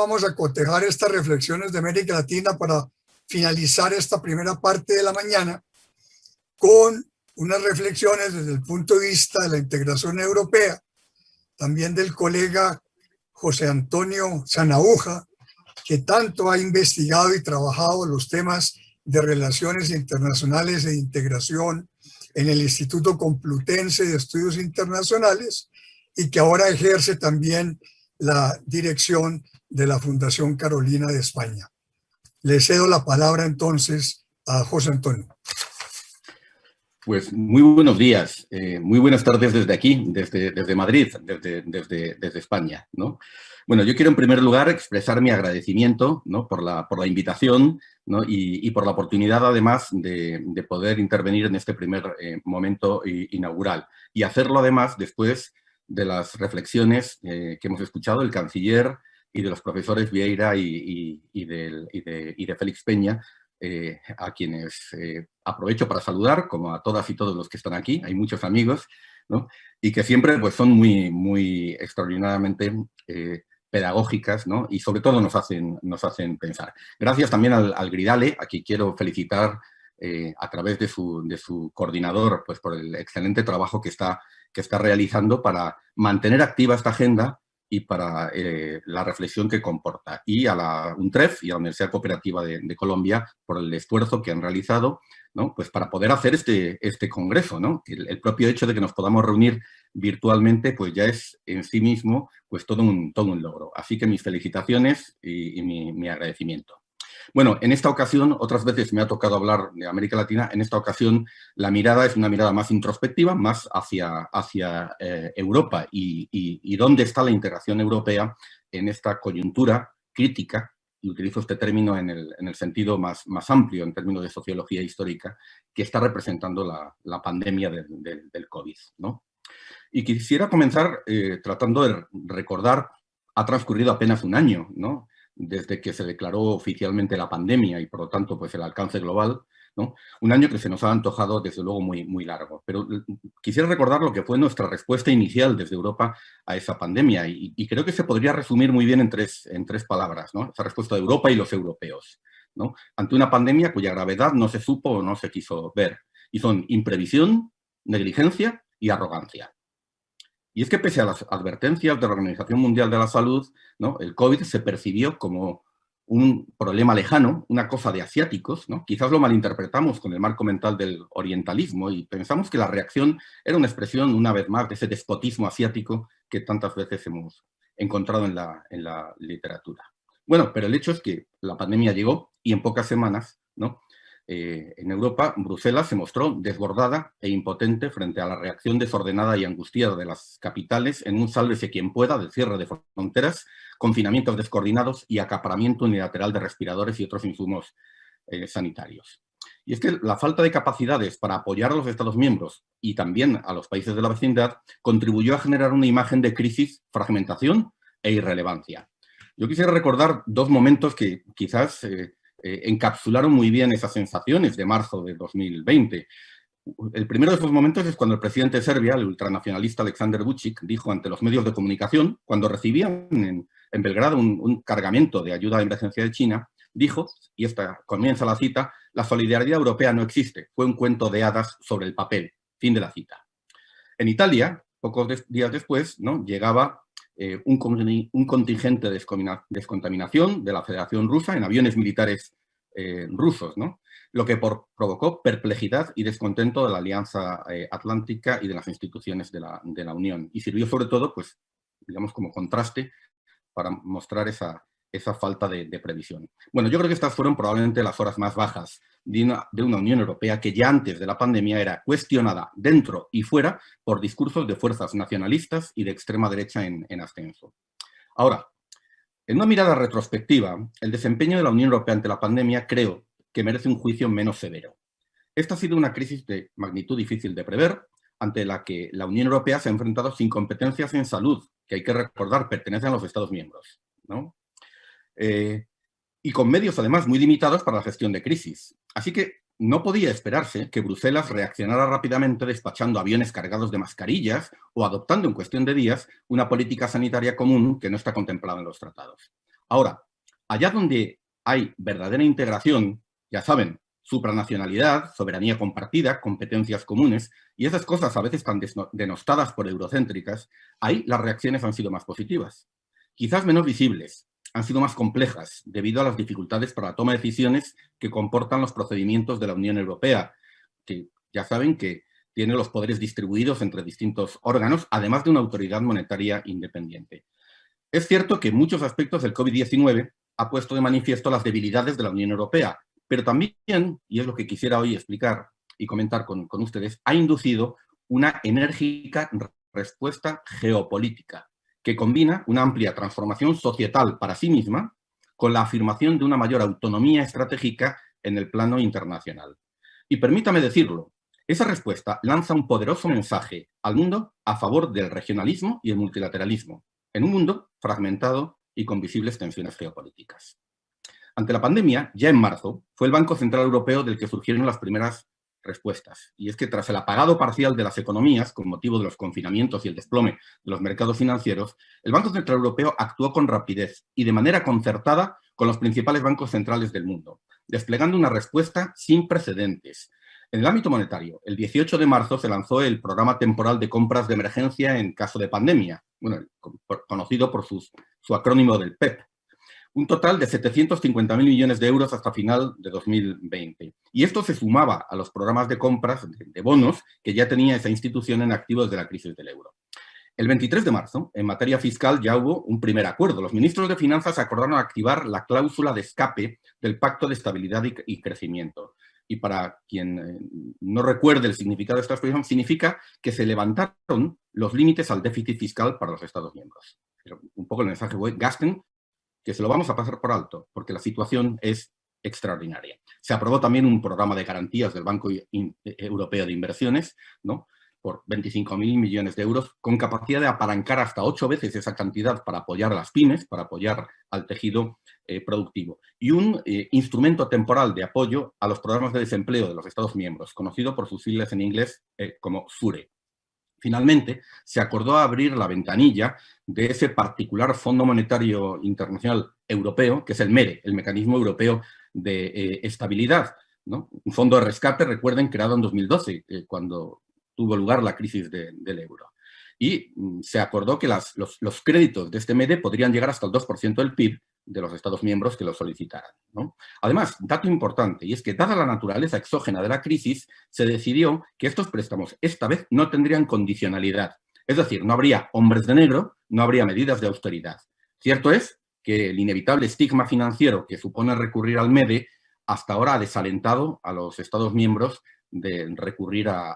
vamos a cotejar estas reflexiones de América Latina para finalizar esta primera parte de la mañana con unas reflexiones desde el punto de vista de la integración europea, también del colega José Antonio Sanaúja, que tanto ha investigado y trabajado los temas de relaciones internacionales e integración en el Instituto Complutense de Estudios Internacionales y que ahora ejerce también la dirección de la Fundación Carolina de España. Le cedo la palabra entonces a José Antonio. Pues muy buenos días, muy buenas tardes desde aquí, desde Madrid, desde España, ¿no? Bueno, yo quiero en primer lugar expresar mi agradecimiento, ¿no?, por la invitación, ¿no?, y por la oportunidad además de poder intervenir en este primer momento inaugural y hacerlo además después de las reflexiones que hemos escuchado del canciller y de los profesores Vieira y de Félix Peña, a quienes aprovecho para saludar, como a todas y todos los que están aquí. Hay muchos amigos, ¿no?, y que siempre pues, son muy extraordinariamente pedagógicas, ¿no?, y sobre todo nos hacen pensar. Gracias también al Gridale, a quien quiero felicitar a través de su coordinador, pues por el excelente trabajo que está realizando para mantener activa esta agenda y para la reflexión que comporta. Y a la UNTREF y a la Universidad Cooperativa de Colombia por el esfuerzo que han realizado, ¿no?, pues para poder hacer este congreso, ¿no? El propio hecho de que nos podamos reunir virtualmente pues ya es en sí mismo pues todo un logro. Así que mis felicitaciones y mi agradecimiento. Bueno, en esta ocasión, otras veces me ha tocado hablar de América Latina, en esta ocasión la mirada es una mirada más introspectiva, más hacia Europa y dónde está la integración europea en esta coyuntura crítica, y utilizo este término en el sentido más amplio, en términos de sociología histórica, que está representando la pandemia del COVID, ¿no? Y quisiera comenzar tratando de recordar, ha transcurrido apenas un año, ¿no?, desde que se declaró oficialmente la pandemia y, por lo tanto, pues el alcance global, ¿no? Un año que se nos ha antojado, desde luego, muy largo. Pero quisiera recordar lo que fue nuestra respuesta inicial desde Europa a esa pandemia y creo que se podría resumir muy bien en tres palabras, ¿no? Esa respuesta de Europa y los europeos, ¿no?, ante una pandemia cuya gravedad no se supo o no se quiso ver. Y son imprevisión, negligencia y arrogancia. Y es que pese a las advertencias de la Organización Mundial de la Salud, ¿no?, el COVID se percibió como un problema lejano, una cosa de asiáticos, ¿no? Quizás lo malinterpretamos con el marco mental del orientalismo y pensamos que la reacción era una expresión, una vez más, de ese despotismo asiático que tantas veces hemos encontrado en la literatura. Bueno, pero el hecho es que la pandemia llegó y en pocas semanas, ¿no?, en Europa, Bruselas se mostró desbordada e impotente frente a la reacción desordenada y angustiada de las capitales en un sálvese quien pueda del cierre de fronteras, confinamientos descoordinados y acaparamiento unilateral de respiradores y otros insumos sanitarios. Y es que la falta de capacidades para apoyar a los Estados miembros y también a los países de la vecindad contribuyó a generar una imagen de crisis, fragmentación e irrelevancia. Yo quisiera recordar dos momentos que quizás encapsularon muy bien esas sensaciones de marzo de 2020. El primero de esos momentos es cuando el presidente de Serbia, el ultranacionalista Aleksandar Vučić, dijo ante los medios de comunicación, cuando recibían en Belgrado un cargamento de ayuda de emergencia de China, dijo, y esta comienza la cita, la solidaridad europea no existe, fue un cuento de hadas sobre el papel. Fin de la cita. En Italia, días después, ¿no?, llegaba un contingente de descontaminación de la Federación Rusa en aviones militares rusos, ¿no?, lo que provocó perplejidad y descontento de la Alianza Atlántica y de las instituciones de la Unión. Y sirvió sobre todo, pues, digamos, como contraste para mostrar esa falta de previsión. Bueno, yo creo que estas fueron probablemente las horas más bajas de una Unión Europea que ya antes de la pandemia era cuestionada dentro y fuera por discursos de fuerzas nacionalistas y de extrema derecha en ascenso. Ahora, en una mirada retrospectiva, el desempeño de la Unión Europea ante la pandemia creo que merece un juicio menos severo. Esta ha sido una crisis de magnitud difícil de prever, ante la que la Unión Europea se ha enfrentado sin competencias en salud, que hay que recordar pertenecen a los Estados miembros, ¿no?, y con medios además muy limitados para la gestión de crisis. Así que no podía esperarse que Bruselas reaccionara rápidamente despachando aviones cargados de mascarillas o adoptando en cuestión de días una política sanitaria común que no está contemplada en los tratados. Ahora, allá donde hay verdadera integración, ya saben, supranacionalidad, soberanía compartida, competencias comunes, y esas cosas a veces tan denostadas por eurocéntricas, ahí las reacciones han sido más positivas. Quizás menos visibles, han sido más complejas debido a las dificultades para la toma de decisiones que comportan los procedimientos de la Unión Europea, que ya saben que tiene los poderes distribuidos entre distintos órganos, además de una autoridad monetaria independiente. Es cierto que en muchos aspectos el COVID-19 ha puesto de manifiesto las debilidades de la Unión Europea, pero también, y es lo que quisiera hoy explicar y comentar con ustedes, ha inducido una enérgica respuesta geopolítica que combina una amplia transformación societal para sí misma con la afirmación de una mayor autonomía estratégica en el plano internacional. Y permítame decirlo, esa respuesta lanza un poderoso mensaje al mundo a favor del regionalismo y el multilateralismo, en un mundo fragmentado y con visibles tensiones geopolíticas. Ante la pandemia, ya en marzo, fue el Banco Central Europeo del que surgieron las primeras respuestas. Y es que tras el apagado parcial de las economías, con motivo de los confinamientos y el desplome de los mercados financieros, el Banco Central Europeo actuó con rapidez y de manera concertada con los principales bancos centrales del mundo, desplegando una respuesta sin precedentes. En el ámbito monetario, el 18 de marzo se lanzó el Programa Temporal de Compras de Emergencia en caso de pandemia, bueno, conocido por su acrónimo del PEP. Un total de 750.000 millones de euros hasta final de 2020. Y esto se sumaba a los programas de compras de bonos que ya tenía esa institución en activo desde la crisis del euro. El 23 de marzo, en materia fiscal, ya hubo un primer acuerdo. Los ministros de Finanzas acordaron activar la cláusula de escape del Pacto de Estabilidad y Crecimiento. Y para quien no recuerde el significado de esta expresión, significa que se levantaron los límites al déficit fiscal para los Estados miembros. Pero un poco el mensaje fue, gasten, que se lo vamos a pasar por alto, porque la situación es extraordinaria. Se aprobó también un programa de garantías del Banco Europeo de Inversiones, ¿no?, por 25.000 millones de euros, con capacidad de apalancar hasta 8 veces esa cantidad para apoyar a las pymes, para apoyar al tejido productivo. Y un instrumento temporal de apoyo a los programas de desempleo de los Estados miembros, conocido por sus siglas en inglés como SURE. Finalmente, se acordó abrir la ventanilla de ese particular Fondo Monetario Internacional Europeo, que es el MERE, el Mecanismo Europeo de Estabilidad, ¿no? Un fondo de rescate, recuerden, creado en 2012, cuando tuvo lugar la crisis del euro. Y se acordó que los créditos de este MERE podrían llegar hasta el 2% del PIB de los Estados miembros que lo solicitaran, ¿no? Además, dato importante, y es que dada la naturaleza exógena de la crisis, se decidió que estos préstamos esta vez no tendrían condicionalidad. Es decir, no habría hombres de negro, no habría medidas de austeridad. Cierto es que el inevitable estigma financiero que supone recurrir al MEDE hasta ahora ha desalentado a los Estados miembros de recurrir a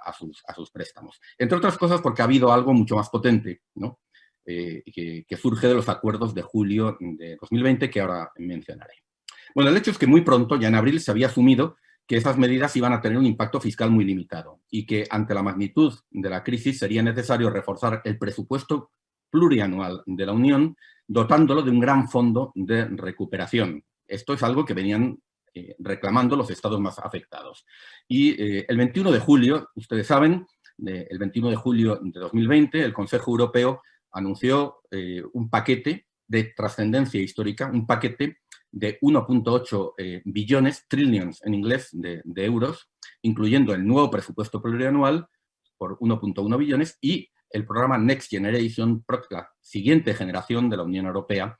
sus préstamos. Entre otras cosas porque ha habido algo mucho más potente, ¿no?, que surge de los acuerdos de julio de 2020 que ahora mencionaré. Bueno, el hecho es que muy pronto, ya en abril, se había asumido que esas medidas iban a tener un impacto fiscal muy limitado y que ante la magnitud de la crisis sería necesario reforzar el presupuesto plurianual de la Unión, dotándolo de un gran fondo de recuperación. Esto es algo que venían reclamando los estados más afectados. Y el 21 de julio, ustedes saben, el 21 de julio de 2020, el Consejo Europeo anunció un paquete de trascendencia histórica, un paquete de 1.8 billones, trillions en inglés, de euros, incluyendo el nuevo presupuesto plurianual por 1.1 billones y el programa Next Generation, la siguiente generación de la Unión Europea,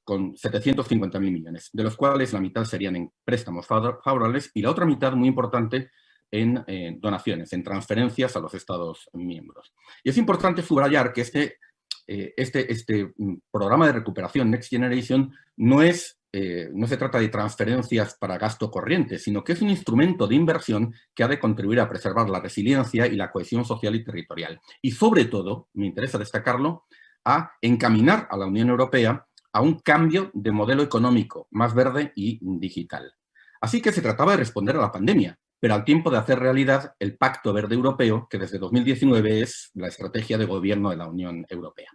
con 750.000 millones, de los cuales la mitad serían en préstamos favorables y la otra mitad, muy importante, en donaciones, en transferencias a los Estados miembros. Y es importante subrayar que este programa de recuperación Next Generation no se trata de transferencias para gasto corriente, sino que es un instrumento de inversión que ha de contribuir a preservar la resiliencia y la cohesión social y territorial. Y sobre todo, me interesa destacarlo, a encaminar a la Unión Europea a un cambio de modelo económico más verde y digital. Así que se trataba de responder a la pandemia, pero al tiempo de hacer realidad el Pacto Verde Europeo, que desde 2019 es la estrategia de gobierno de la Unión Europea.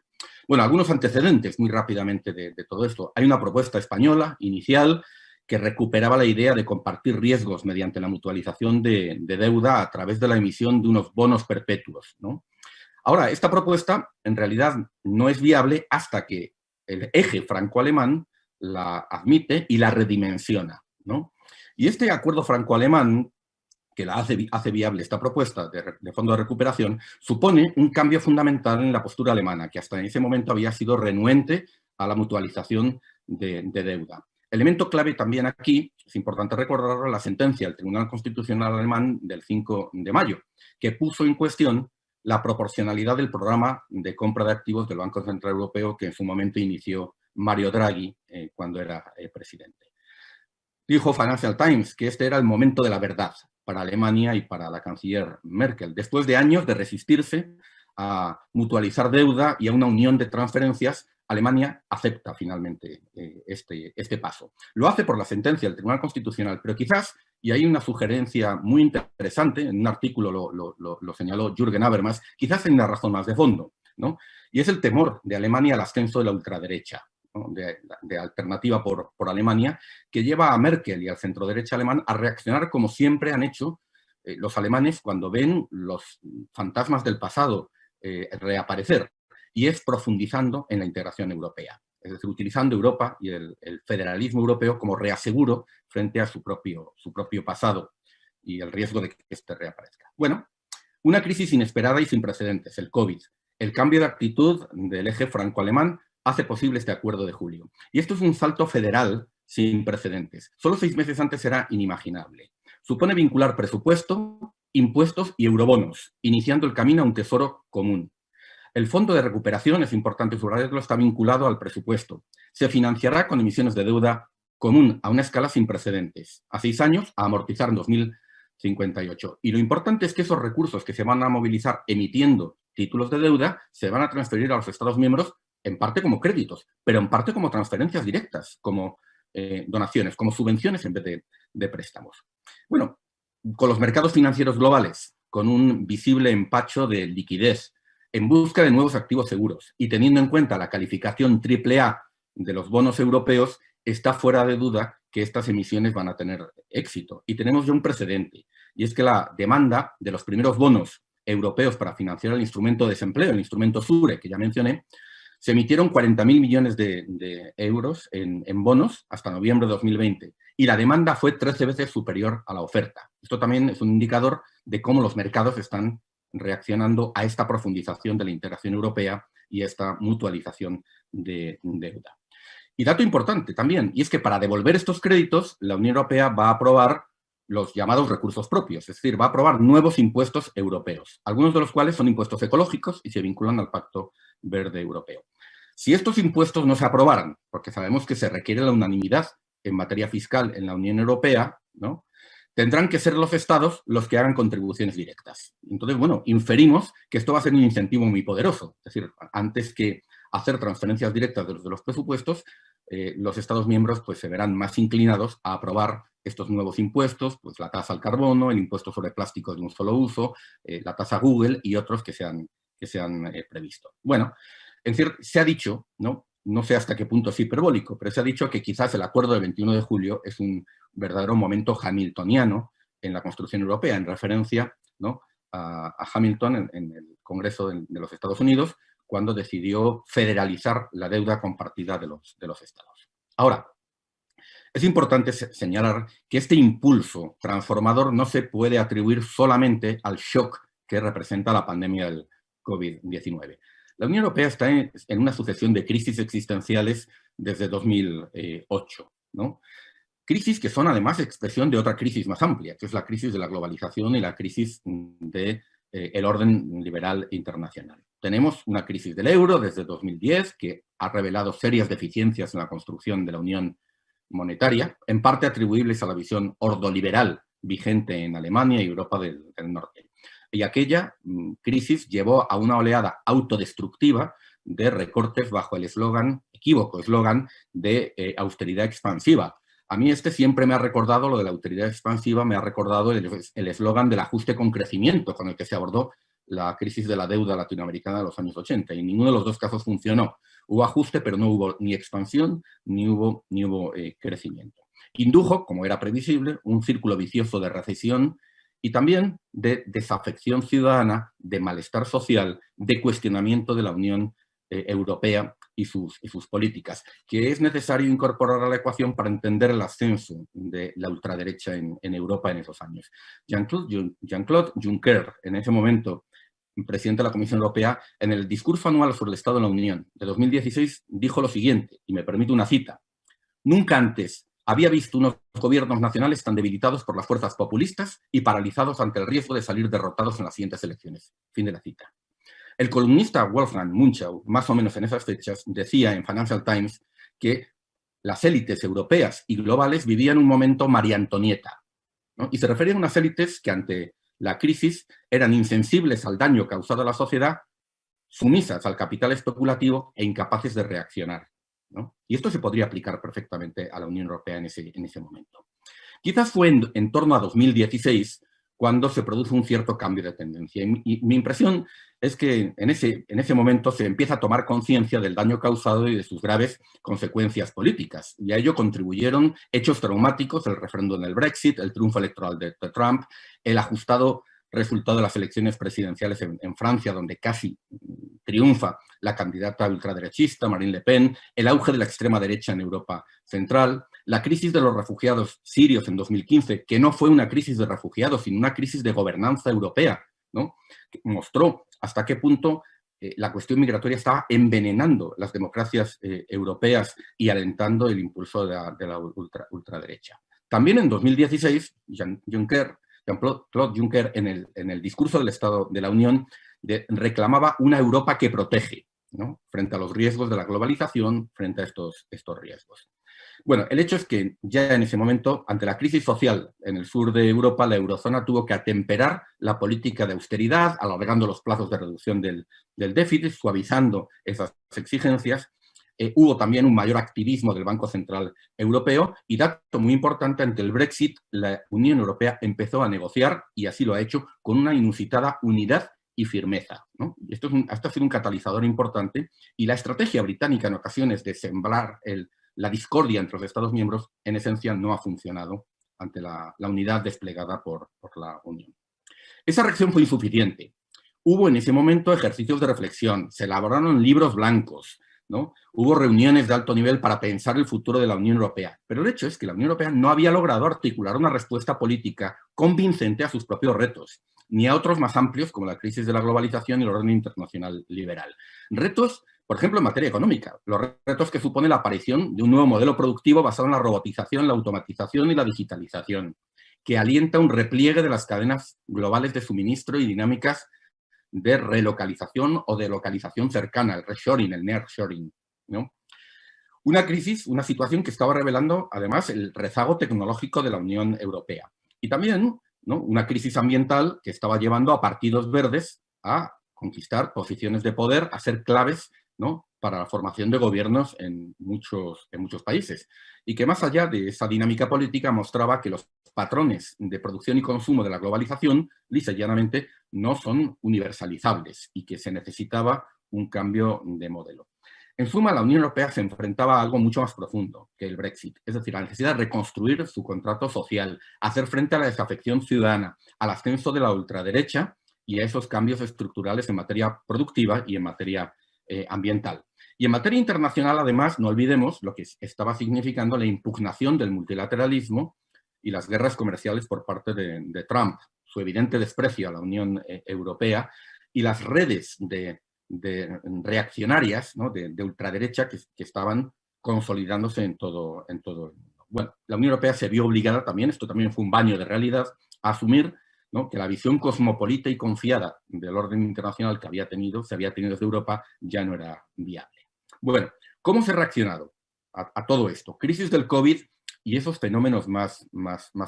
Bueno, algunos antecedentes muy rápidamente de todo esto. Hay una propuesta española inicial que recuperaba la idea de compartir riesgos mediante la mutualización de deuda a través de la emisión de unos bonos perpetuos, ¿no? Ahora, esta propuesta en realidad no es viable hasta que el eje franco-alemán la admite y la redimensiona, ¿no? Y este acuerdo franco-alemán, que la hace viable esta propuesta de fondo de recuperación, supone un cambio fundamental en la postura alemana, que hasta en ese momento había sido renuente a la mutualización de deuda. Elemento clave también aquí, es importante recordarlo, la sentencia del Tribunal Constitucional alemán del 5 de mayo, que puso en cuestión la proporcionalidad del programa de compra de activos del Banco Central Europeo que en su momento inició Mario Draghi cuando era presidente. Dijo Financial Times que este era el momento de la verdad para Alemania y para la canciller Merkel, después de años de resistirse a mutualizar deuda y a una unión de transferencias. Alemania acepta finalmente este paso. Lo hace por la sentencia del Tribunal Constitucional, pero quizás, y hay una sugerencia muy interesante, en un artículo lo señaló Jürgen Habermas, quizás hay una razón más de fondo, ¿no? Y es el temor de Alemania al ascenso de la ultraderecha, ¿no? de alternativa por Alemania, que lleva a Merkel y al centroderecha alemán a reaccionar como siempre han hecho los alemanes cuando ven los fantasmas del pasado reaparecer, y es profundizando en la integración europea, es decir, utilizando Europa y el federalismo europeo como reaseguro frente a su propio pasado y el riesgo de que este reaparezca. Bueno, una crisis inesperada y sin precedentes, el COVID, el cambio de actitud del eje franco-alemán hace posible este acuerdo de julio. Y esto es un salto federal sin precedentes. Solo 6 meses antes era inimaginable. Supone vincular presupuesto, impuestos y eurobonos, iniciando el camino a un tesoro común. El fondo de recuperación, es importante subrayarlo, está vinculado al presupuesto. Se financiará con emisiones de deuda común a una escala sin precedentes, a 6 años, a amortizar en 2058. Y lo importante es que esos recursos que se van a movilizar emitiendo títulos de deuda se van a transferir a los Estados miembros en parte como créditos, pero en parte como transferencias directas, como donaciones, como subvenciones en vez de préstamos. Bueno, con los mercados financieros globales, con un visible empacho de liquidez, en busca de nuevos activos seguros y teniendo en cuenta la calificación AAA de los bonos europeos, está fuera de duda que estas emisiones van a tener éxito. Y tenemos ya un precedente, y es que la demanda de los primeros bonos europeos para financiar el instrumento de desempleo, el instrumento SURE, que ya mencioné, se emitieron 40.000 millones de euros en bonos hasta noviembre de 2020 y la demanda fue 13 veces superior a la oferta. Esto también es un indicador de cómo los mercados están reaccionando a esta profundización de la integración europea y esta mutualización de deuda. Y dato importante también, y es que para devolver estos créditos, la Unión Europea va a aprobar los llamados recursos propios, es decir, va a aprobar nuevos impuestos europeos, algunos de los cuales son impuestos ecológicos y se vinculan al Pacto Verde Europeo. Si estos impuestos no se aprobaran, porque sabemos que se requiere la unanimidad en materia fiscal en la Unión Europea, ¿no?, tendrán que ser los estados los que hagan contribuciones directas. Entonces, bueno, inferimos que esto va a ser un incentivo muy poderoso. Es decir, antes que hacer transferencias directas de los presupuestos, los estados miembros pues, se verán más inclinados a aprobar estos nuevos impuestos, pues la tasa al carbono, el impuesto sobre plásticos de un solo uso, la tasa Google y otros que se han previsto. Bueno, es decir, se ha dicho, no sé hasta qué punto es hiperbólico, pero se ha dicho que quizás el acuerdo del 21 de julio es un verdadero momento hamiltoniano en la construcción europea, en referencia, ¿no?, a Hamilton en el Congreso de los Estados Unidos, cuando decidió federalizar la deuda compartida de los estados. Ahora, es importante señalar que este impulso transformador no se puede atribuir solamente al shock que representa la pandemia del COVID-19. La Unión Europea está en una sucesión de crisis existenciales desde 2008, ¿no? Crisis que son además expresión de otra crisis más amplia, que es la crisis de la globalización y la crisis del orden liberal internacional. Tenemos una crisis del euro desde 2010 que ha revelado serias deficiencias en la construcción de la unión monetaria, en parte atribuibles a la visión ordoliberal vigente en Alemania y Europa del Norte. Y aquella crisis llevó a una oleada autodestructiva de recortes bajo el equívoco eslogan de austeridad expansiva. A mí siempre me ha recordado, lo de la austeridad expansiva, me ha recordado el eslogan del ajuste con crecimiento, con el que se abordó la crisis de la deuda latinoamericana de los años 80, y ninguno de los dos casos funcionó. Hubo ajuste, pero no hubo ni expansión, ni hubo crecimiento. Indujo, como era previsible, un círculo vicioso de recesión y también de desafección ciudadana, de malestar social, de cuestionamiento de la Unión Europea y sus políticas, que es necesario incorporar a la ecuación para entender el ascenso de la ultraderecha en Europa en esos años. Jean-Claude Juncker, en ese momento presidente de la Comisión Europea, en el discurso anual sobre el Estado de la Unión de 2016, dijo lo siguiente, y me permito una cita: «Nunca antes había visto unos gobiernos nacionales tan debilitados por las fuerzas populistas y paralizados ante el riesgo de salir derrotados en las siguientes elecciones». Fin de la cita. El columnista Wolfgang Munchau, más o menos en esas fechas, decía en Financial Times que las élites europeas y globales vivían un momento María Antonieta, ¿no? Y se refería a unas élites que ante la crisis eran insensibles al daño causado a la sociedad, sumisas al capital especulativo e incapaces de reaccionar, ¿no? Y esto se podría aplicar perfectamente a la Unión Europea en ese momento. Quizás fue en torno a 2016 cuando se produce un cierto cambio de tendencia. Y mi impresión es que en ese momento se empieza a tomar conciencia del daño causado y de sus graves consecuencias políticas. Y a ello contribuyeron hechos traumáticos, el referéndum del Brexit, el triunfo electoral de Trump, el ajustado resultado de las elecciones presidenciales en Francia, donde casi triunfa la candidata ultraderechista Marine Le Pen, el auge de la extrema derecha en Europa Central, la crisis de los refugiados sirios en 2015, que no fue una crisis de refugiados, sino una crisis de gobernanza europea, ¿no? Que mostró hasta qué punto la cuestión migratoria estaba envenenando las democracias europeas y alentando el impulso de la ultraderecha. También en 2016, Jean-Claude Juncker, en el discurso del Estado de la Unión, reclamaba una Europa que protege, ¿no? Frente a los riesgos de la globalización, frente a estos riesgos. Bueno, el hecho es que ya en ese momento, ante la crisis social en el sur de Europa, la eurozona tuvo que atemperar la política de austeridad, alargando los plazos de reducción del déficit, suavizando esas exigencias. Hubo también un mayor activismo del Banco Central Europeo y, dato muy importante, ante el Brexit, la Unión Europea empezó a negociar, y así lo ha hecho, con una inusitada unidad y firmeza, ¿no? Y esto ha sido un catalizador importante, y la estrategia británica en ocasiones de sembrar la discordia entre los Estados miembros, en esencia, no ha funcionado ante la unidad desplegada por la Unión. Esa reacción fue insuficiente. Hubo en ese momento ejercicios de reflexión, se elaboraron libros blancos, ¿no? Hubo reuniones de alto nivel para pensar el futuro de la Unión Europea. Pero el hecho es que la Unión Europea no había logrado articular una respuesta política convincente a sus propios retos, ni a otros más amplios como la crisis de la globalización y el orden internacional liberal. Retos, por ejemplo, en materia económica, los retos que supone la aparición de un nuevo modelo productivo basado en la robotización, la automatización y la digitalización, que alienta un repliegue de las cadenas globales de suministro y dinámicas de relocalización o de localización cercana, el reshoring, el nearshoring, ¿no? Una crisis, una situación que estaba revelando, además, el rezago tecnológico de la Unión Europea. Y también, ¿no?, una crisis ambiental que estaba llevando a partidos verdes a conquistar posiciones de poder, a ser claves, ¿no?, para la formación de gobiernos en muchos países. Y que más allá de esa dinámica política mostraba que los patrones de producción y consumo de la globalización, lisa y llanamente, no son universalizables y que se necesitaba un cambio de modelo. En suma, la Unión Europea se enfrentaba a algo mucho más profundo que el Brexit, es decir, la necesidad de reconstruir su contrato social, hacer frente a la desafección ciudadana, al ascenso de la ultraderecha y a esos cambios estructurales en materia productiva y en materia ambiental. Y en materia internacional, además, no olvidemos lo que estaba significando la impugnación del multilateralismo y las guerras comerciales por parte de Trump, su evidente desprecio a la Unión Europea y las redes de reaccionarias, ¿no?, de ultraderecha que estaban consolidándose en todo el mundo. Bueno, la Unión Europea se vio obligada también, esto también fue un baño de realidad, a asumir, ¿no?, que la visión cosmopolita y confiada del orden internacional que se había tenido desde Europa, ya no era viable. Bueno, ¿cómo se ha reaccionado a todo esto? Crisis del COVID y esos fenómenos más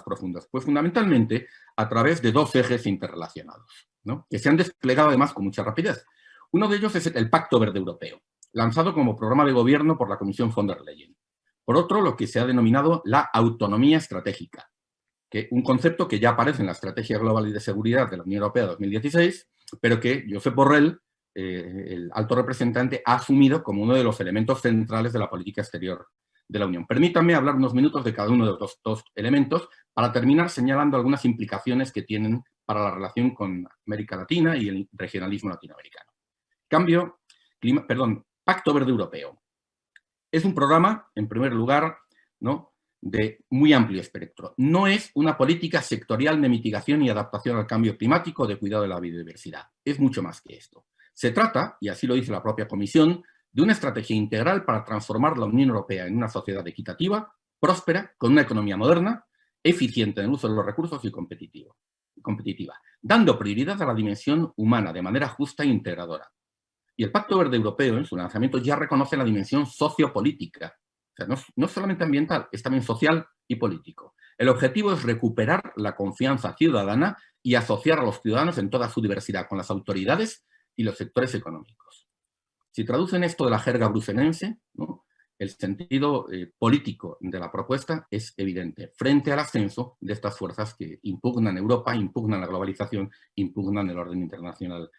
profundos. Pues fundamentalmente a través de dos ejes interrelacionados, ¿no?, que se han desplegado además con mucha rapidez. Uno de ellos es el Pacto Verde Europeo, lanzado como programa de gobierno por la Comisión von der Leyen. Por otro, lo que se ha denominado la autonomía estratégica, un concepto que ya aparece en la Estrategia Global y de Seguridad de la Unión Europea 2016, pero que Josep Borrell, el alto representante, ha asumido como uno de los elementos centrales de la política exterior de la Unión. Permítanme hablar unos minutos de cada uno de los dos elementos para terminar señalando algunas implicaciones que tienen para la relación con América Latina y el regionalismo latinoamericano. Pacto Verde Europeo. Es un programa, en primer lugar, ¿no?, de muy amplio espectro. No es una política sectorial de mitigación y adaptación al cambio climático, de cuidado de la biodiversidad. Es mucho más que esto. Se trata, y así lo dice la propia Comisión, de una estrategia integral para transformar la Unión Europea en una sociedad equitativa, próspera, con una economía moderna, eficiente en el uso de los recursos y competitiva, dando prioridad a la dimensión humana de manera justa e integradora. Y el Pacto Verde Europeo, en su lanzamiento, ya reconoce la dimensión sociopolítica. O sea, no es solamente ambiental, es también social y político. El objetivo es recuperar la confianza ciudadana y asociar a los ciudadanos en toda su diversidad con las autoridades y los sectores económicos. Si traducen esto de la jerga bruselense, ¿no?, el sentido político de la propuesta es evidente frente al ascenso de estas fuerzas que impugnan Europa, impugnan la globalización, impugnan el orden internacional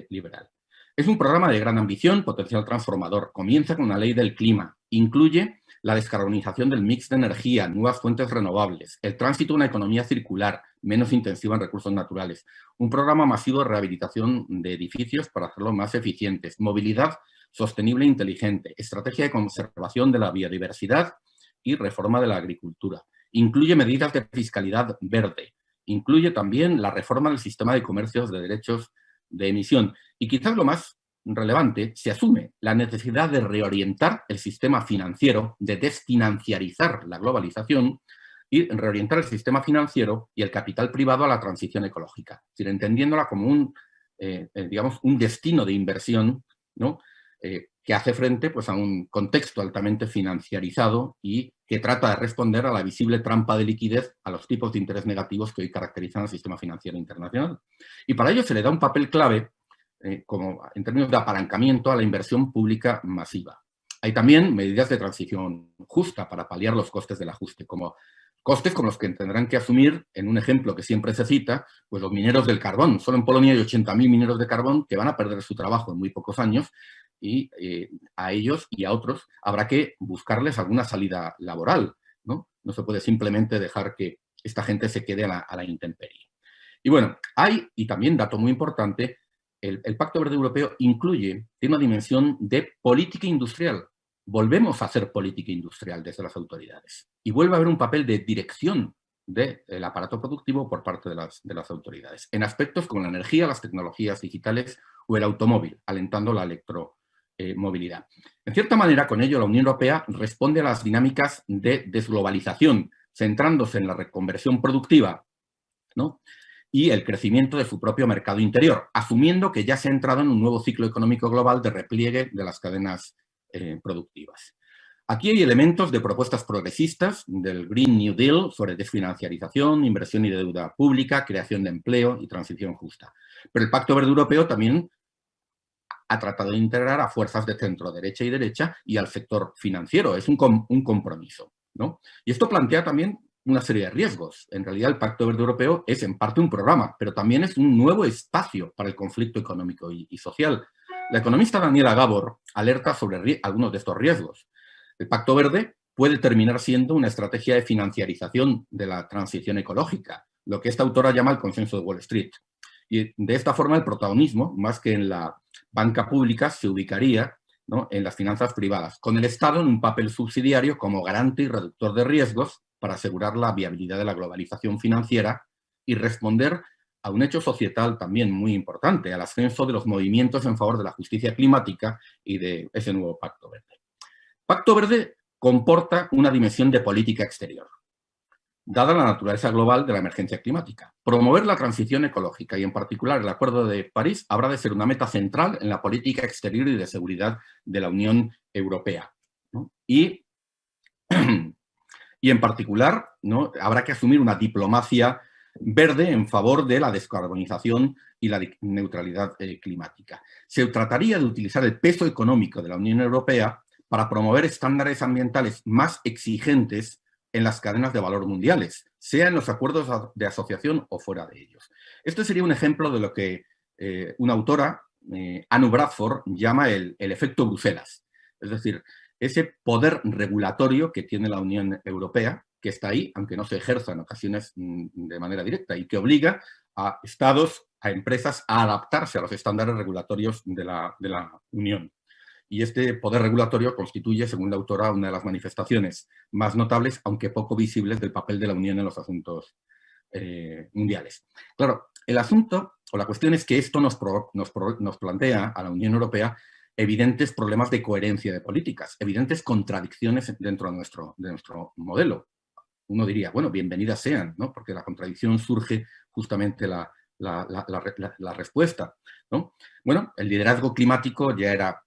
liberal. Es un programa de gran ambición, potencial transformador. Comienza con una ley del clima. Incluye la descarbonización del mix de energía, nuevas fuentes renovables, el tránsito a una economía circular, menos intensiva en recursos naturales, un programa masivo de rehabilitación de edificios para hacerlos más eficientes, movilidad sostenible e inteligente, estrategia de conservación de la biodiversidad y reforma de la agricultura. Incluye medidas de fiscalidad verde. Incluye también la reforma del sistema de comercios de derechos de emisión. Y quizás lo más relevante, se asume la necesidad de reorientar el sistema financiero, de desfinanciarizar la globalización y reorientar el sistema financiero y el capital privado a la transición ecológica, es decir, entendiéndola como digamos, un destino de inversión, ¿no?, que hace frente, pues, a un contexto altamente financiarizado y que trata de responder a la visible trampa de liquidez, a los tipos de interés negativos que hoy caracterizan al sistema financiero internacional. Y para ello se le da un papel clave como en términos de apalancamiento a la inversión pública masiva. Hay también medidas de transición justa para paliar los costes del ajuste, como costes como los que tendrán que asumir, en un ejemplo que siempre se cita, pues los mineros del carbón. Solo en Polonia hay 80.000 mineros de carbón que van a perder su trabajo en muy pocos años y a ellos y a otros habrá que buscarles alguna salida laboral, ¿no? No se puede simplemente dejar que esta gente se quede a la intemperie. Y bueno, y también, dato muy importante, el Pacto Verde Europeo tiene una dimensión de política industrial. Volvemos a hacer política industrial desde las autoridades. Y vuelve a haber un papel de dirección del aparato productivo por parte de las autoridades, en aspectos como la energía, las tecnologías digitales o el automóvil, alentando la electromovilidad. En cierta manera, con ello, la Unión Europea responde a las dinámicas de desglobalización, centrándose en la reconversión productiva, ¿no?, y el crecimiento de su propio mercado interior, asumiendo que ya se ha entrado en un nuevo ciclo económico global de repliegue de las cadenas productivas. Aquí hay elementos de propuestas progresistas del Green New Deal sobre desfinanciarización, inversión y deuda pública, creación de empleo y transición justa. Pero el Pacto Verde Europeo también ha tratado de integrar a fuerzas de centro, derecha y derecha, y al sector financiero. Es un compromiso, ¿no? Y esto plantea también una serie de riesgos. En realidad, el Pacto Verde Europeo es en parte un programa, pero también es un nuevo espacio para el conflicto económico y social. La economista Daniela Gabor alerta sobre algunos de estos riesgos. El Pacto Verde puede terminar siendo una estrategia de financiarización de la transición ecológica, lo que esta autora llama el consenso de Wall Street. Y de esta forma el protagonismo, más que en la banca pública, se ubicaría, ¿no?, en las finanzas privadas, con el Estado en un papel subsidiario como garante y reductor de riesgos para asegurar la viabilidad de la globalización financiera y responder a un hecho societal también muy importante, al ascenso de los movimientos en favor de la justicia climática y de ese nuevo Pacto Verde. Pacto Verde comporta una dimensión de política exterior, dada la naturaleza global de la emergencia climática. Promover la transición ecológica y, en particular, el Acuerdo de París habrá de ser una meta central en la política exterior y de seguridad de la Unión Europea, ¿no? Y en particular, ¿no?, habrá que asumir una diplomacia verde en favor de la descarbonización y la neutralidad climática. Se trataría de utilizar el peso económico de la Unión Europea para promover estándares ambientales más exigentes en las cadenas de valor mundiales, sea en los acuerdos de asociación o fuera de ellos. Este sería un ejemplo de lo que una autora, Anu Bradford, llama el efecto Bruselas. Es decir, ese poder regulatorio que tiene la Unión Europea, que está ahí, aunque no se ejerza en ocasiones de manera directa, y que obliga a estados, a empresas, a adaptarse a los estándares regulatorios de la Unión. Y este poder regulatorio constituye, según la autora, una de las manifestaciones más notables, aunque poco visibles, del papel de la Unión en los asuntos mundiales. Claro, el asunto o la cuestión es que esto nos plantea a la Unión Europea evidentes problemas de coherencia de políticas, evidentes contradicciones dentro de nuestro modelo. Uno diría, bueno, bienvenidas sean, ¿no? Porque la contradicción surge justamente la respuesta, ¿no? Bueno, el liderazgo climático ya era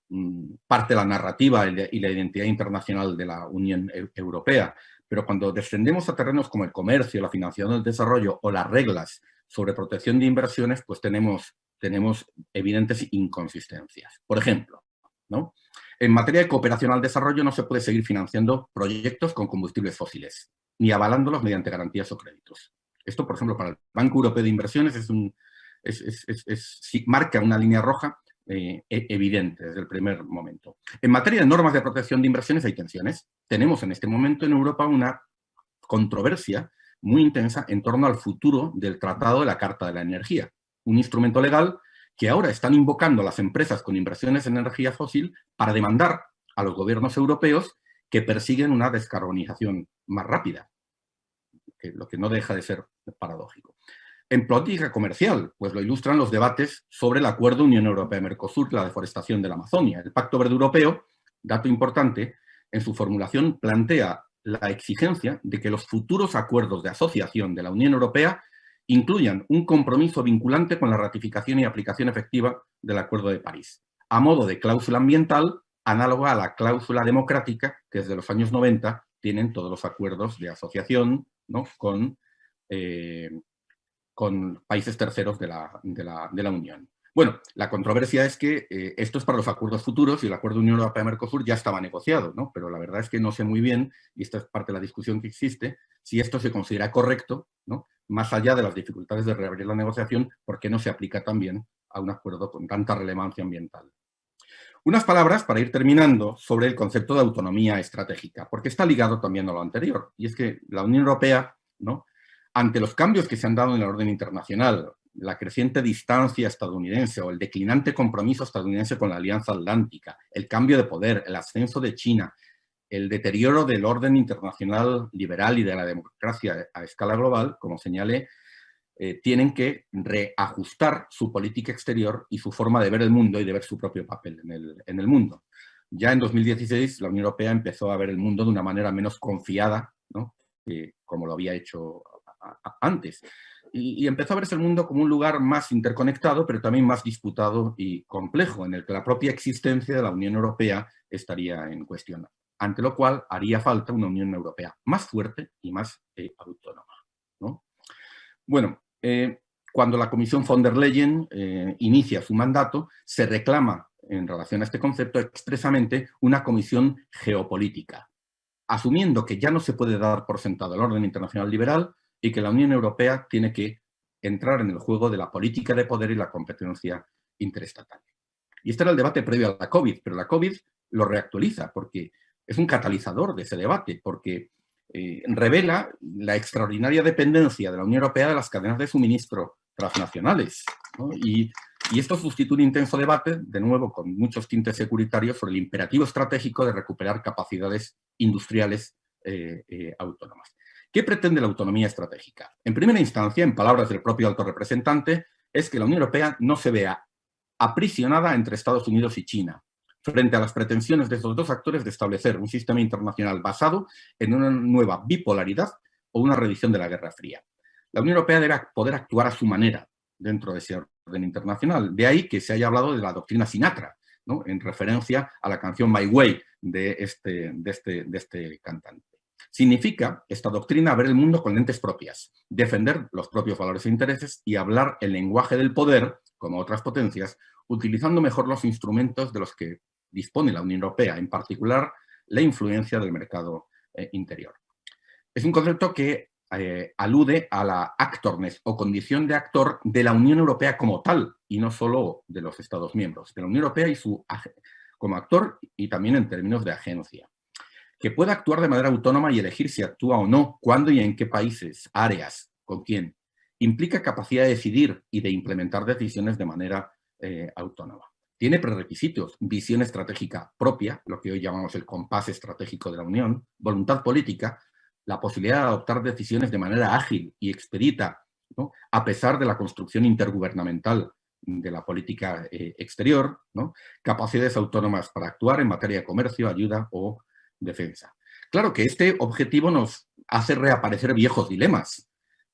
parte de la narrativa y la identidad internacional de la Unión Europea, pero cuando descendemos a terrenos como el comercio, la financiación del desarrollo o las reglas sobre protección de inversiones, pues tenemos evidentes inconsistencias. Por ejemplo, ¿no? En materia de cooperación al desarrollo no se puede seguir financiando proyectos con combustibles fósiles, ni avalándolos mediante garantías o créditos. Esto, por ejemplo, para el Banco Europeo de Inversiones marca una línea roja evidente desde el primer momento. En materia de normas de protección de inversiones hay tensiones. Tenemos en este momento en Europa una controversia muy intensa en torno al futuro del Tratado de la Carta de la Energía, un instrumento legal que ahora están invocando las empresas con inversiones en energía fósil para demandar a los gobiernos europeos que persiguen una descarbonización más rápida, lo que no deja de ser paradójico. En política comercial, pues lo ilustran los debates sobre el acuerdo Unión Europea-Mercosur, la deforestación de la Amazonia. El Pacto Verde Europeo, dato importante, en su formulación plantea la exigencia de que los futuros acuerdos de asociación de la Unión Europea incluyan un compromiso vinculante con la ratificación y aplicación efectiva del Acuerdo de París, a modo de cláusula ambiental análoga a la cláusula democrática que desde los años 90 tienen todos los acuerdos de asociación, ¿no? con países terceros de la Unión. Bueno, la controversia es que esto es para los acuerdos futuros y el acuerdo Unión Europea-Mercosur ya estaba negociado, ¿no? Pero la verdad es que no sé muy bien, y esta es parte de la discusión que existe, si esto se considera correcto, ¿no? Más allá de las dificultades de reabrir la negociación, ¿por qué no se aplica también a un acuerdo con tanta relevancia ambiental? Unas palabras para ir terminando sobre el concepto de autonomía estratégica, porque está ligado también a lo anterior, y es que la Unión Europea, ¿no? Ante los cambios que se han dado en el orden internacional, la creciente distancia estadounidense o el declinante compromiso estadounidense con la Alianza Atlántica, el cambio de poder, el ascenso de China, el deterioro del orden internacional liberal y de la democracia a escala global, como señalé, tienen que reajustar su política exterior y su forma de ver el mundo y de ver su propio papel en el mundo. Ya en 2016 la Unión Europea empezó a ver el mundo de una manera menos confiada, ¿no? Como lo había hecho antes. Y empezó a verse el mundo como un lugar más interconectado, pero también más disputado y complejo, en el que la propia existencia de la Unión Europea estaría en cuestión, ante lo cual haría falta una Unión Europea más fuerte y más autónoma, ¿no? Bueno, cuando la Comisión von der Leyen inicia su mandato, se reclama en relación a este concepto expresamente una comisión geopolítica, asumiendo que ya no se puede dar por sentado el orden internacional liberal y que la Unión Europea tiene que entrar en el juego de la política de poder y la competencia interestatal. Y este era el debate previo a la COVID, pero la COVID lo reactualiza porque es un catalizador de ese debate, porque revela la extraordinaria dependencia de la Unión Europea de las cadenas de suministro transnacionales, ¿no? Y esto sustituye un intenso debate, de nuevo con muchos tintes securitarios, sobre el imperativo estratégico de recuperar capacidades industriales autónomas. ¿Qué pretende la autonomía estratégica? En primera instancia, en palabras del propio alto representante, es que la Unión Europea no se vea aprisionada entre Estados Unidos y China, frente a las pretensiones de estos dos actores de establecer un sistema internacional basado en una nueva bipolaridad o una revisión de la Guerra Fría. La Unión Europea debe poder actuar a su manera dentro de ese orden internacional. De ahí que se haya hablado de la doctrina Sinatra, ¿no? En referencia a la canción My Way de este cantante. Significa esta doctrina ver el mundo con lentes propias, defender los propios valores e intereses y hablar el lenguaje del poder, como otras potencias, utilizando mejor los instrumentos de los que dispone la Unión Europea, en particular la influencia del mercado interior. Es un concepto que alude a la actorness o condición de actor de la Unión Europea como tal, y no solo de los Estados miembros, de la Unión Europea y como actor y también en términos de agencia. Que pueda actuar de manera autónoma y elegir si actúa o no, cuándo y en qué países, áreas, con quién. Implica capacidad de decidir y de implementar decisiones de manera autónoma. tiene prerequisitos, visión estratégica propia, lo que hoy llamamos el compás estratégico de la Unión, voluntad política, la posibilidad de adoptar decisiones de manera ágil y expedita, ¿no?, a pesar de la construcción intergubernamental de la política exterior, ¿no?, capacidades autónomas para actuar en materia de comercio, ayuda o defensa. Claro que este objetivo nos hace reaparecer viejos dilemas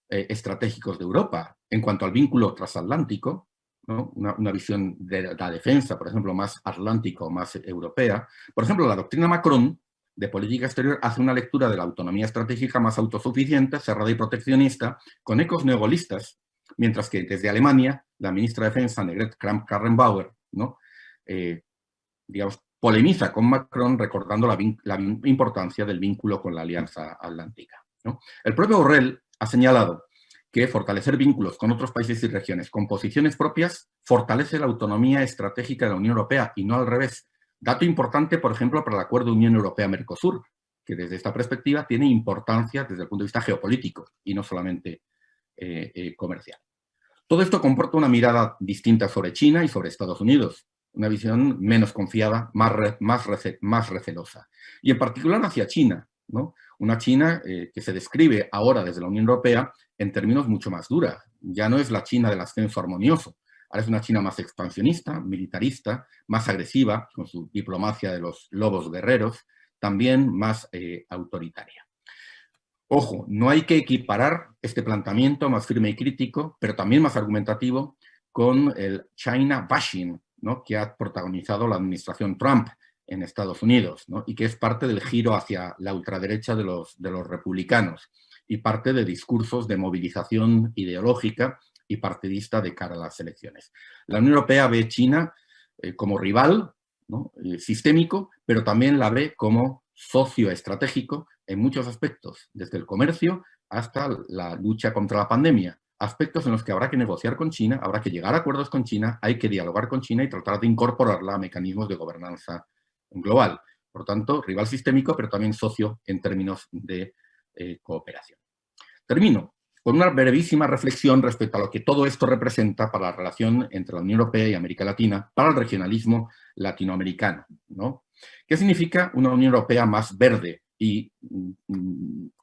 estratégicos de Europa en cuanto al vínculo transatlántico, ¿no?, una visión de la defensa, por ejemplo, más atlántica o más europea. Por ejemplo, la doctrina Macron de política exterior hace una lectura de la autonomía estratégica más autosuficiente, cerrada y proteccionista, con ecos neogolistas, mientras que desde Alemania, la ministra de Defensa, Annegret Kramp-Karrenbauer, ¿no?, digamos, polemiza con Macron recordando la importancia del vínculo con la Alianza Atlántica, ¿no? El propio Borrell ha señalado que fortalecer vínculos con otros países y regiones con posiciones propias fortalece la autonomía estratégica de la Unión Europea y no al revés. Dato importante, por ejemplo, para el acuerdo Unión Europea-Mercosur, que desde esta perspectiva tiene importancia desde el punto de vista geopolítico y no solamente comercial. Todo esto comporta una mirada distinta sobre China y sobre Estados Unidos, una visión menos confiada, más recelosa. Y en particular hacia China, ¿no? Una China que se describe ahora desde la Unión Europea en términos mucho más dura. Ya no es la China del ascenso armonioso, ahora es una China más expansionista, militarista, más agresiva, con su diplomacia de los lobos guerreros, también más autoritaria. Ojo, no hay que equiparar este planteamiento más firme y crítico, pero también más argumentativo, con el China bashing, ¿no?, que ha protagonizado la administración Trump en Estados Unidos, ¿no?, y que es parte del giro hacia la ultraderecha de los republicanos y parte de discursos de movilización ideológica y partidista de cara a las elecciones. La Unión Europea ve a China como rival, ¿no?, sistémico, pero también la ve como socio estratégico en muchos aspectos, desde el comercio hasta la lucha contra la pandemia. Aspectos en los que habrá que negociar con China, habrá que llegar a acuerdos con China, hay que dialogar con China y tratar de incorporarla a mecanismos de gobernanza global. Por tanto, rival sistémico, pero también socio en términos de cooperación. Termino con una brevísima reflexión respecto a lo que todo esto representa para la relación entre la Unión Europea y América Latina, para el regionalismo latinoamericano, ¿no? ¿Qué significa una Unión Europea más verde y con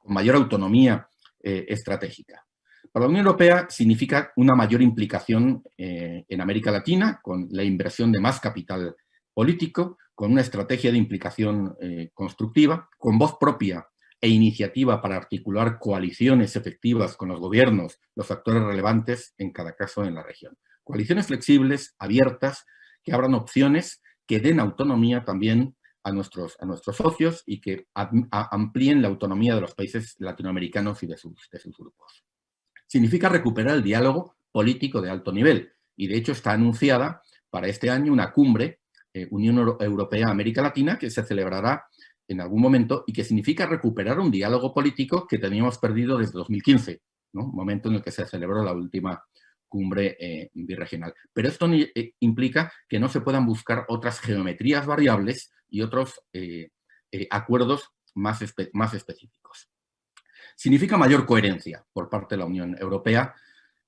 mayor autonomía estratégica? Para la Unión Europea significa una mayor implicación en América Latina, con la inversión de más capital político, con una estrategia de implicación constructiva, con voz propia e iniciativa para articular coaliciones efectivas con los gobiernos, los actores relevantes en cada caso en la región. Coaliciones flexibles, abiertas, que abran opciones, que den autonomía también a nuestros socios y que amplíen la autonomía de los países latinoamericanos y de sus grupos. Significa recuperar el diálogo político de alto nivel y de hecho está anunciada para este año una cumbre Unión Europea-América Latina que se celebrará en algún momento y que significa recuperar un diálogo político que teníamos perdido desde 2015, ¿no?, momento en el que se celebró la última cumbre birregional. Pero esto implica que no se puedan buscar otras geometrías variables y otros acuerdos más específicos. Significa mayor coherencia por parte de la Unión Europea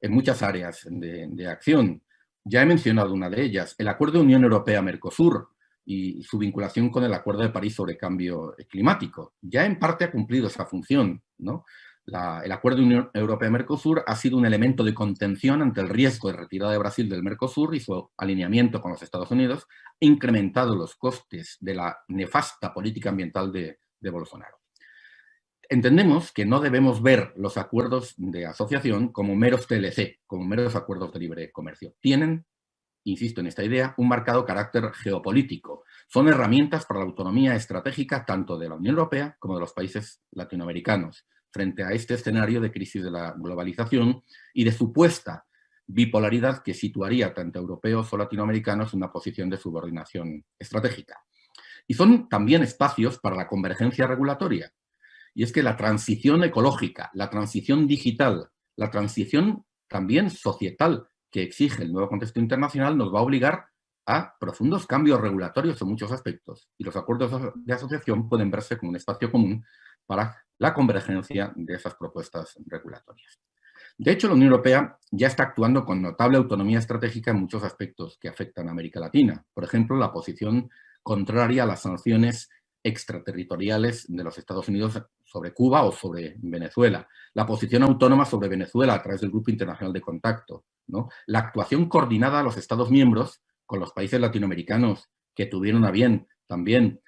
en muchas áreas de acción. Ya he mencionado una de ellas, el Acuerdo de Unión Europea-Mercosur y su vinculación con el Acuerdo de París sobre cambio climático. Ya en parte ha cumplido esa función, ¿no? El Acuerdo de Unión Europea-Mercosur ha sido un elemento de contención ante el riesgo de retirada de Brasil del Mercosur y su alineamiento con los Estados Unidos, ha incrementado los costes de la nefasta política ambiental de Bolsonaro. Entendemos que no debemos ver los acuerdos de asociación como meros TLC, como meros acuerdos de libre comercio. Tienen, insisto en esta idea, un marcado carácter geopolítico. Son herramientas para la autonomía estratégica tanto de la Unión Europea como de los países latinoamericanos frente a este escenario de crisis de la globalización y de supuesta bipolaridad que situaría tanto europeos o latinoamericanos en una posición de subordinación estratégica. Y son también espacios para la convergencia regulatoria. Y es que la transición ecológica, la transición digital, la transición también societal que exige el nuevo contexto internacional nos va a obligar a profundos cambios regulatorios en muchos aspectos. Y los acuerdos de asociación pueden verse como un espacio común para la convergencia de esas propuestas regulatorias. De hecho, la Unión Europea ya está actuando con notable autonomía estratégica en muchos aspectos que afectan a América Latina. Por ejemplo, la posición contraria a las sanciones extraterritoriales de los Estados Unidos sobre Cuba o sobre Venezuela, la posición autónoma sobre Venezuela a través del Grupo Internacional de Contacto, ¿no? La actuación coordinada de los Estados miembros con los países latinoamericanos que tuvieron a bien también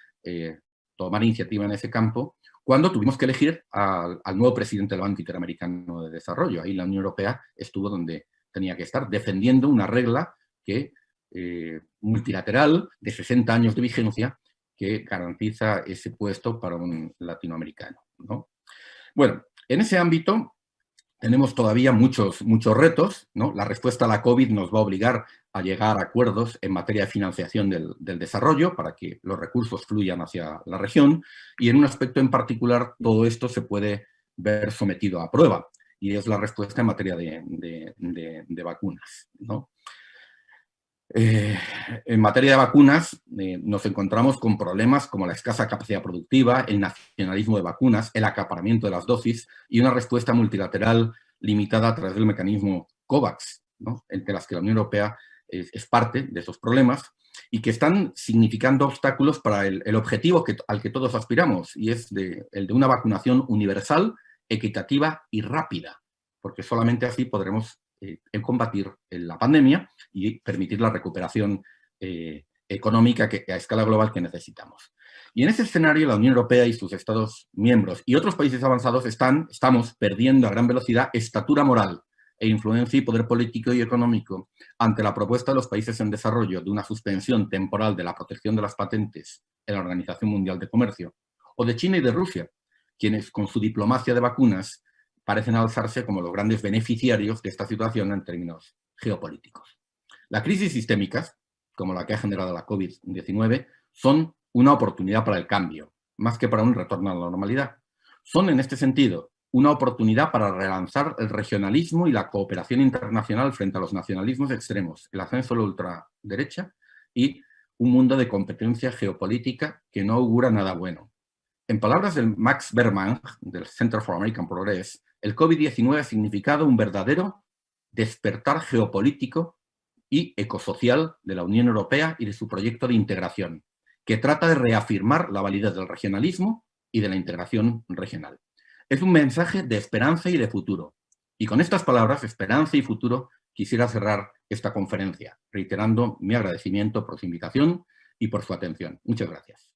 tomar iniciativa en ese campo, cuando tuvimos que elegir al nuevo presidente del Banco Interamericano de Desarrollo. Ahí la Unión Europea estuvo donde tenía que estar, defendiendo una regla que, multilateral de 60 años de vigencia que garantiza ese puesto para un latinoamericano, ¿no? Bueno, en ese ámbito tenemos todavía muchos retos, ¿no? La respuesta a la COVID nos va a obligar a llegar a acuerdos en materia de financiación del desarrollo para que los recursos fluyan hacia la región, y en un aspecto en particular todo esto se puede ver sometido a prueba, y es la respuesta en materia de vacunas, ¿no? En materia de vacunas nos encontramos con problemas como la escasa capacidad productiva, el nacionalismo de vacunas, el acaparamiento de las dosis y una respuesta multilateral limitada a través del mecanismo COVAX, ¿no? Entre las que la Unión Europea es parte de esos problemas y que están significando obstáculos para el objetivo al que todos aspiramos, y es el de una vacunación universal, equitativa y rápida, porque solamente así podremos combatir la pandemia y permitir la recuperación económica a escala global que necesitamos. Y en ese escenario la Unión Europea y sus Estados miembros y otros países avanzados estamos perdiendo a gran velocidad estatura moral e influencia y poder político y económico ante la propuesta de los países en desarrollo de una suspensión temporal de la protección de las patentes en la Organización Mundial de Comercio, o de China y de Rusia, quienes con su diplomacia de vacunas parecen alzarse como los grandes beneficiarios de esta situación en términos geopolíticos. Las crisis sistémicas, como la que ha generado la COVID-19, son una oportunidad para el cambio, más que para un retorno a la normalidad. Son, en este sentido, una oportunidad para relanzar el regionalismo y la cooperación internacional frente a los nacionalismos extremos, el ascenso de la ultraderecha y un mundo de competencia geopolítica que no augura nada bueno. En palabras de Max Berman, del Center for American Progress, el COVID-19 ha significado un verdadero despertar geopolítico y ecosocial de la Unión Europea y de su proyecto de integración, que trata de reafirmar la validez del regionalismo y de la integración regional. Es un mensaje de esperanza y de futuro. Y con estas palabras, esperanza y futuro, quisiera cerrar esta conferencia, reiterando mi agradecimiento por su invitación y por su atención. Muchas gracias.